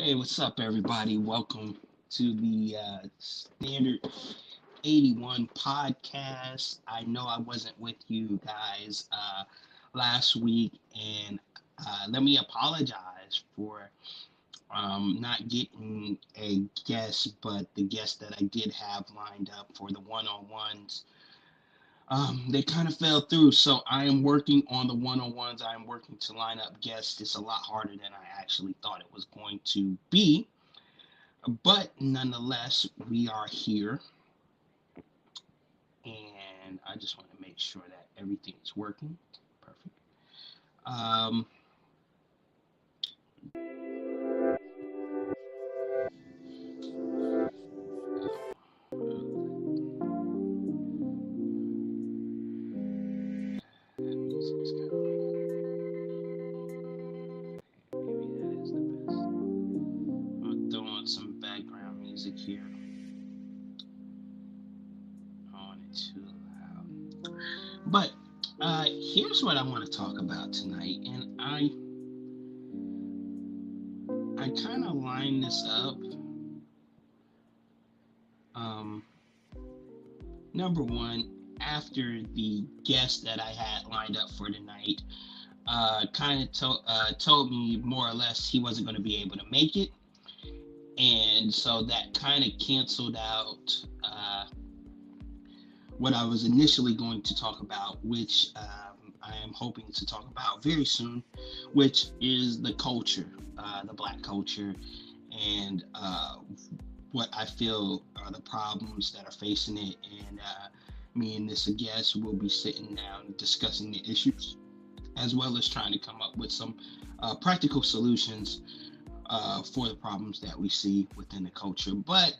Hey, what's up, everybody? Welcome to the Standard 81 podcast. I know I wasn't with you guys last week, and let me apologize for not getting a guest, but the guest that I did have lined up for the one on ones. They kind of fell through, so I am working on the one on ones. I am working to line up guests. It's a lot harder than I actually thought it was going to be. But nonetheless, we are here, and I just want to make sure that everything is working. Perfect. Um, music's kind of, maybe that is the best. I'm gonna throw on some background music here. I don't want it too loud. But here's what I want to talk about tonight, and I kind of line this up. Um, Number one, after the guest that I had lined up for tonight kind of told me more or less he wasn't going to be able to make it, and so that kind of canceled out what I was initially going to talk about, which I am hoping to talk about very soon, which is the culture, the black culture, and what I feel are the problems that are facing it. And me and this guest will be sitting down discussing the issues as well as trying to come up with some practical solutions for the problems that we see within the culture. But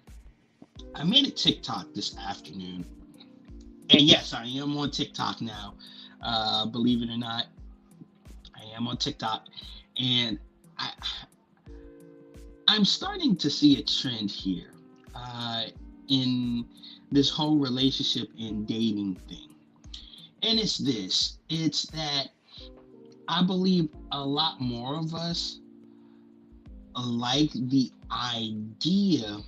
I made a TikTok this afternoon, and yes, I am on TikTok now. Believe it or not, I am on TikTok, and I, I'm starting to see a trend here in this whole relationship and dating thing. And it's this: it's that I believe a lot more of us like the idea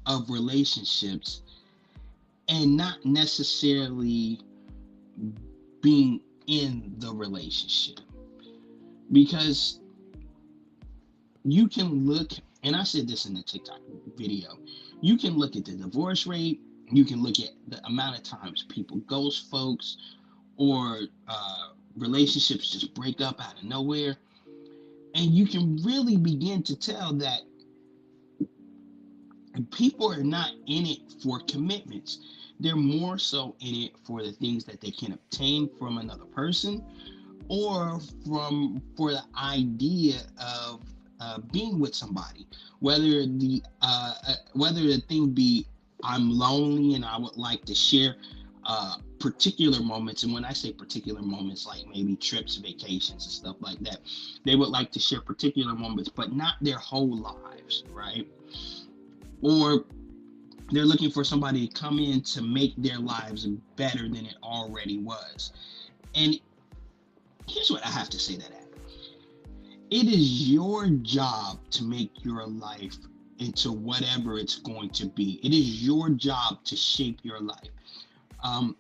of relationships and not necessarily being in the relationship. Because you can look, and I said this in the TikTok video, you can look at the divorce rate, you can look at the amount of times people ghost folks, or relationships just break up out of nowhere. And you can really begin to tell that people are not in it for commitments. They're more so in it for the things that they can obtain from another person, or from for the idea of being with somebody. Whether the thing be I'm lonely and I would like to share particular moments, and when I say particular moments, like maybe trips, vacations, and stuff like that, they would like to share particular moments, but not their whole lives, right? Or they're looking for somebody to come in to make their lives better than it already was. And here's what I have to say to that: it is your job to make your life into whatever it's going to be. It is your job to shape your life. Um,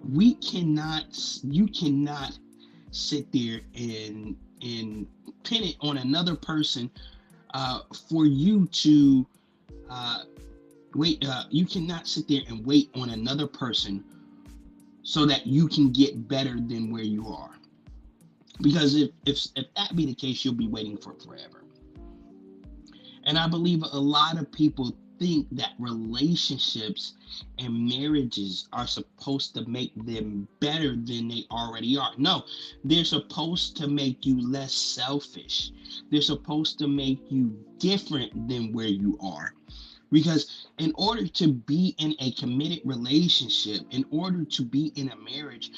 you cannot sit there and pin it on another person for you to uh, wait. You cannot sit there and wait on another person so that you can get better than where you are. Because if that be the case, you'll be waiting for forever. And I believe a lot of people think that relationships and marriages are supposed to make them better than they already are. No, they're supposed to make you less selfish. They're supposed to make you different than where you are. Because in order to be in a committed relationship, in order to be in a marriage,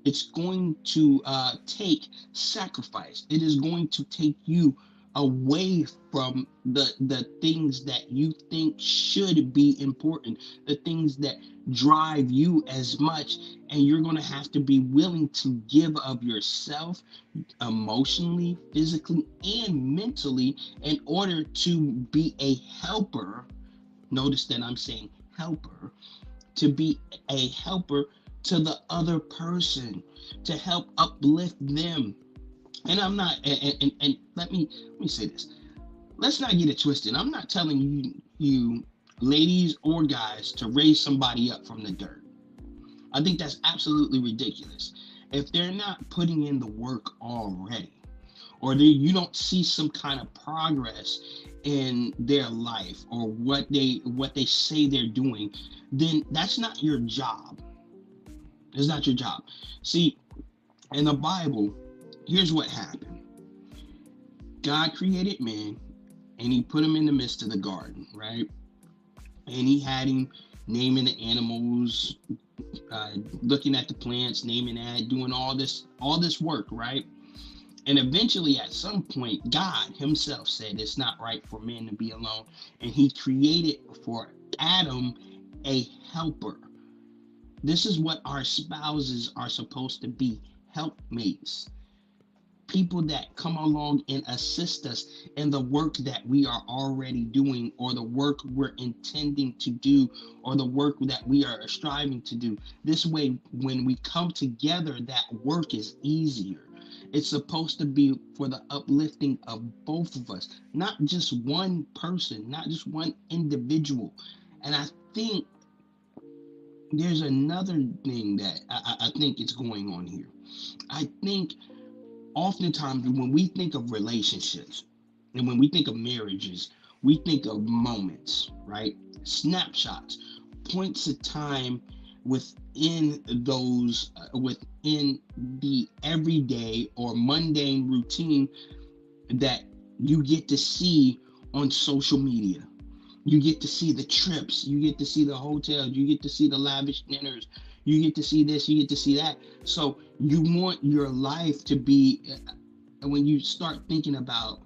it's going to take sacrifice. It is going to take you away from the things that you think should be important, the things that drive you as much, and you're going to have to be willing to give of yourself emotionally, physically, and mentally in order to be a helper. Notice that I'm saying helper, to be a helper to the other person, to help uplift them. And I'm not, and let me say this. Let's not get it twisted. I'm not telling you ladies or guys to raise somebody up from the dirt. I think that's absolutely ridiculous. If they're not putting in the work already, or you don't see some kind of progress in their life or what they say they're doing, then that's not your job. It's not your job. See, in the Bible, here's what happened. God created man and he put him in the midst of the garden, right? And he had him naming the animals, looking at the plants, naming that, doing all this work, right? And eventually, at some point, God himself said it's not right for men to be alone. And he created for Adam a helper. This is what our spouses are supposed to be, helpmates. People that come along and assist us in the work that we are already doing, or the work we're intending to do, or the work that we are striving to do. This way, when we come together, that work is easier. It's supposed to be for the uplifting of both of us, not just one person, not just one individual. And I think there's another thing that I think is going on here. I think oftentimes when we think of relationships and when we think of marriages, we think of moments, right? Snapshots, points of time within within the everyday or mundane routine that you get to see on social media. You get to see the trips, you get to see the hotels, you get to see the lavish dinners, you get to see this, you get to see that. So you want your life to be, when you start thinking about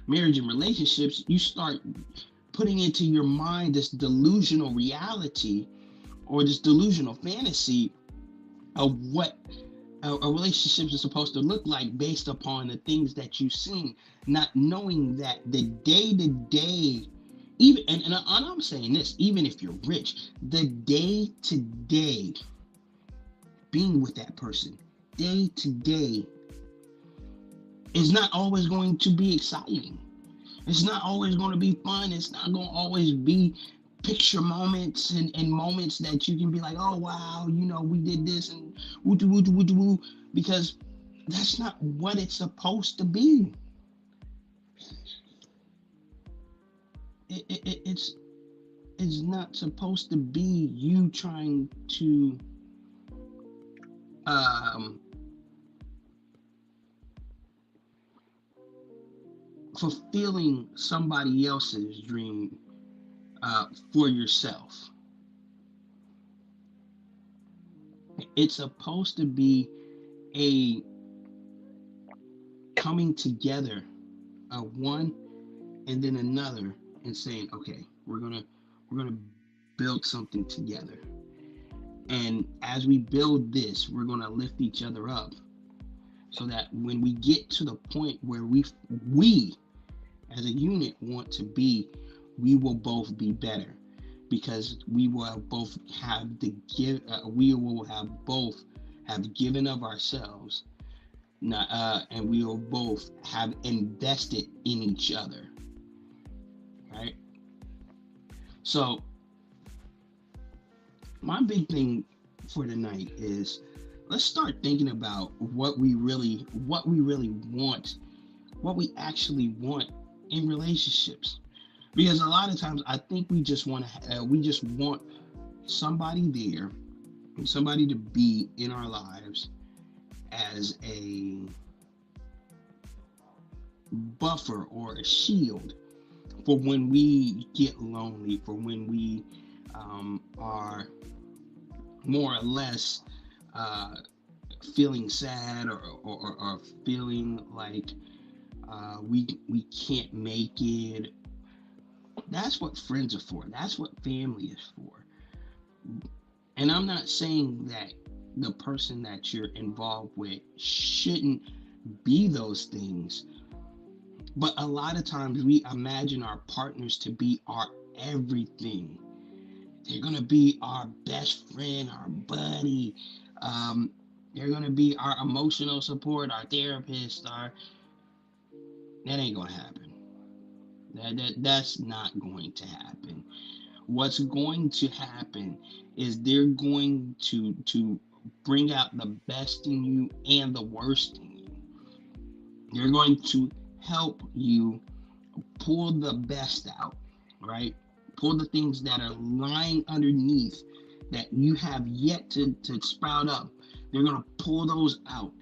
marriage and relationships, you start putting into your mind this delusional reality or this delusional fantasy of what a relationship is supposed to look like based upon the things that you've seen, not knowing that the day to day, even and I'm saying this, even if you're rich, the day to day being with that person, day to day, is not always going to be exciting. It's not always going to be fun. It's not going to always be picture moments and moments that you can be like, oh wow, we did this and woo woo woo woo, because that's not what it's supposed to be. It's not supposed to be you trying to fulfilling somebody else's dream for yourself. It's supposed to be a coming together of one and then another and saying, okay, we're gonna build something together. And as we build this, we're gonna lift each other up so that when we get to the point where we as a unit want to be, we will both be better because we will both have we will have both have given of ourselves, and we will both have invested in each other, right? So my big thing for tonight is let's start thinking about what we really want, what we actually want in relationships. Because a lot of times I think we just want somebody there, somebody to be in our lives as a buffer or a shield for when we get lonely, for when we are more or less feeling sad or feeling like We can't make it. That's what friends are for. That's what family is for. And I'm not saying that the person that you're involved with shouldn't be those things, but a lot of times we imagine our partners to be our everything. They're gonna be our best friend, our buddy. Um, they're gonna be our emotional support, our therapist. Our That ain't gonna happen. That's not going to happen. What's going to happen is they're going to bring out the best in you and the worst in you. They're going to help you pull the best out, right? Pull the things that are lying underneath that you have yet to sprout up. They're going to pull those out.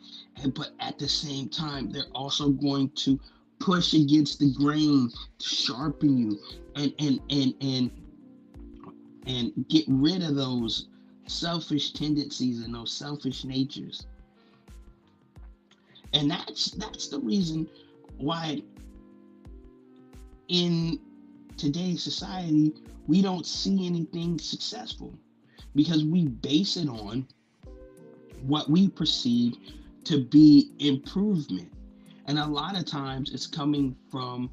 But at the same time, they're also going to push against the grain to sharpen you and get rid of those selfish tendencies and those selfish natures. And that's the reason why in today's society we don't see anything successful, because we base it on what we perceive to be improvement. And a lot of times it's coming from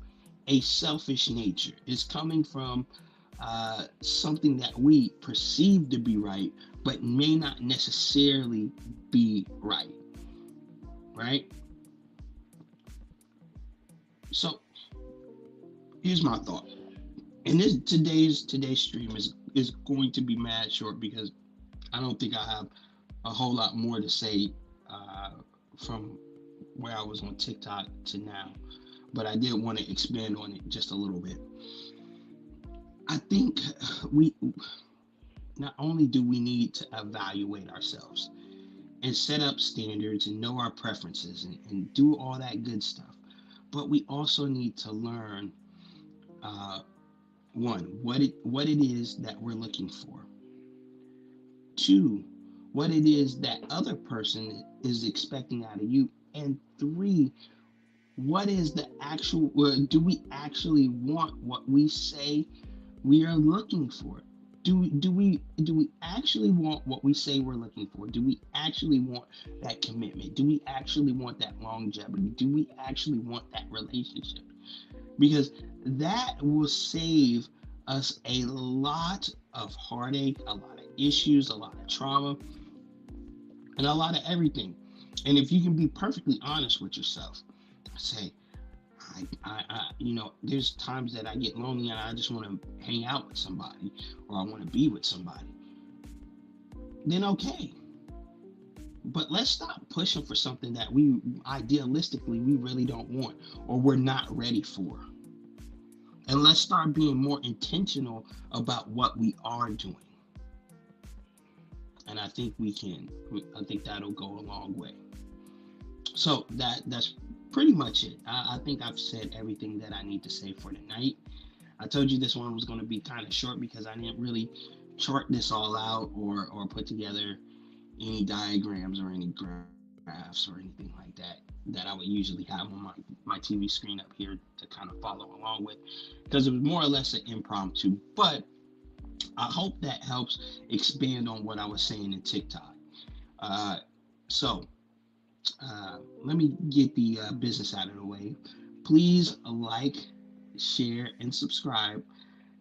a selfish nature. It's coming from something that we perceive to be right, but may not necessarily be right. Right? So here's my thought. And today's stream is going to be mad short, because I don't think I have a whole lot more to say from where I was on TikTok to now, but I did want to expand on it just a little bit. I think we not only do we need to evaluate ourselves and set up standards and know our preferences and do all that good stuff, but we also need to learn one, what it is that we're looking for. Two, what it is that other person is expecting out of you. And three, what is the actual, do we actually want what we say we are looking for? Do we actually want what we say we're looking for? Do we actually want that commitment? Do we actually want that longevity? Do we actually want that relationship? Because that will save us a lot of heartache, a lot of issues, a lot of trauma, and a lot of everything. And if you can be perfectly honest with yourself, say, there's times that I get lonely and I just want to hang out with somebody, or I want to be with somebody. Then okay. But let's stop pushing for something that we idealistically we really don't want, or we're not ready for. And let's start being more intentional about what we are doing. And I think we can. I think that'll go a long way. So that's pretty much it. I think I've said everything that I need to say for tonight. I told you this one was going to be kind of short because I didn't really chart this all out or put together any diagrams or any graphs or anything like that I would usually have on my TV screen up here to kind of follow along with, because it was more or less an impromptu. But I hope that helps expand on what I was saying in TikTok. So let me get the business out of the way. Please like, share, and subscribe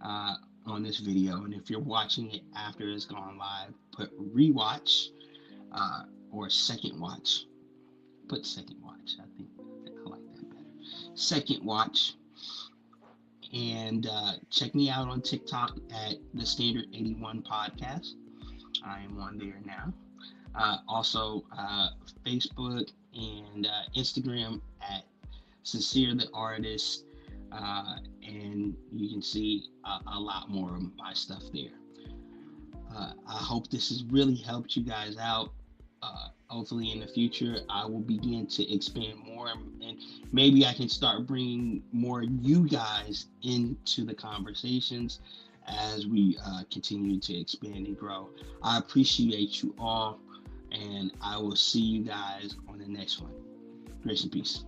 on this video. And if you're watching it after it's gone live, put rewatch or second watch. Put second watch. I think I like that better. Second watch. And check me out on TikTok at the Standard 81 Podcast. I am on there now. Also, Facebook and Instagram at Sincere the Artist. And you can see a lot more of my stuff there. I hope this has really helped you guys out. Hopefully in the future, I will begin to expand more, and maybe I can start bringing more you guys into the conversations as we continue to expand and grow. I appreciate you all, and I will see you guys on the next one. Grace and peace.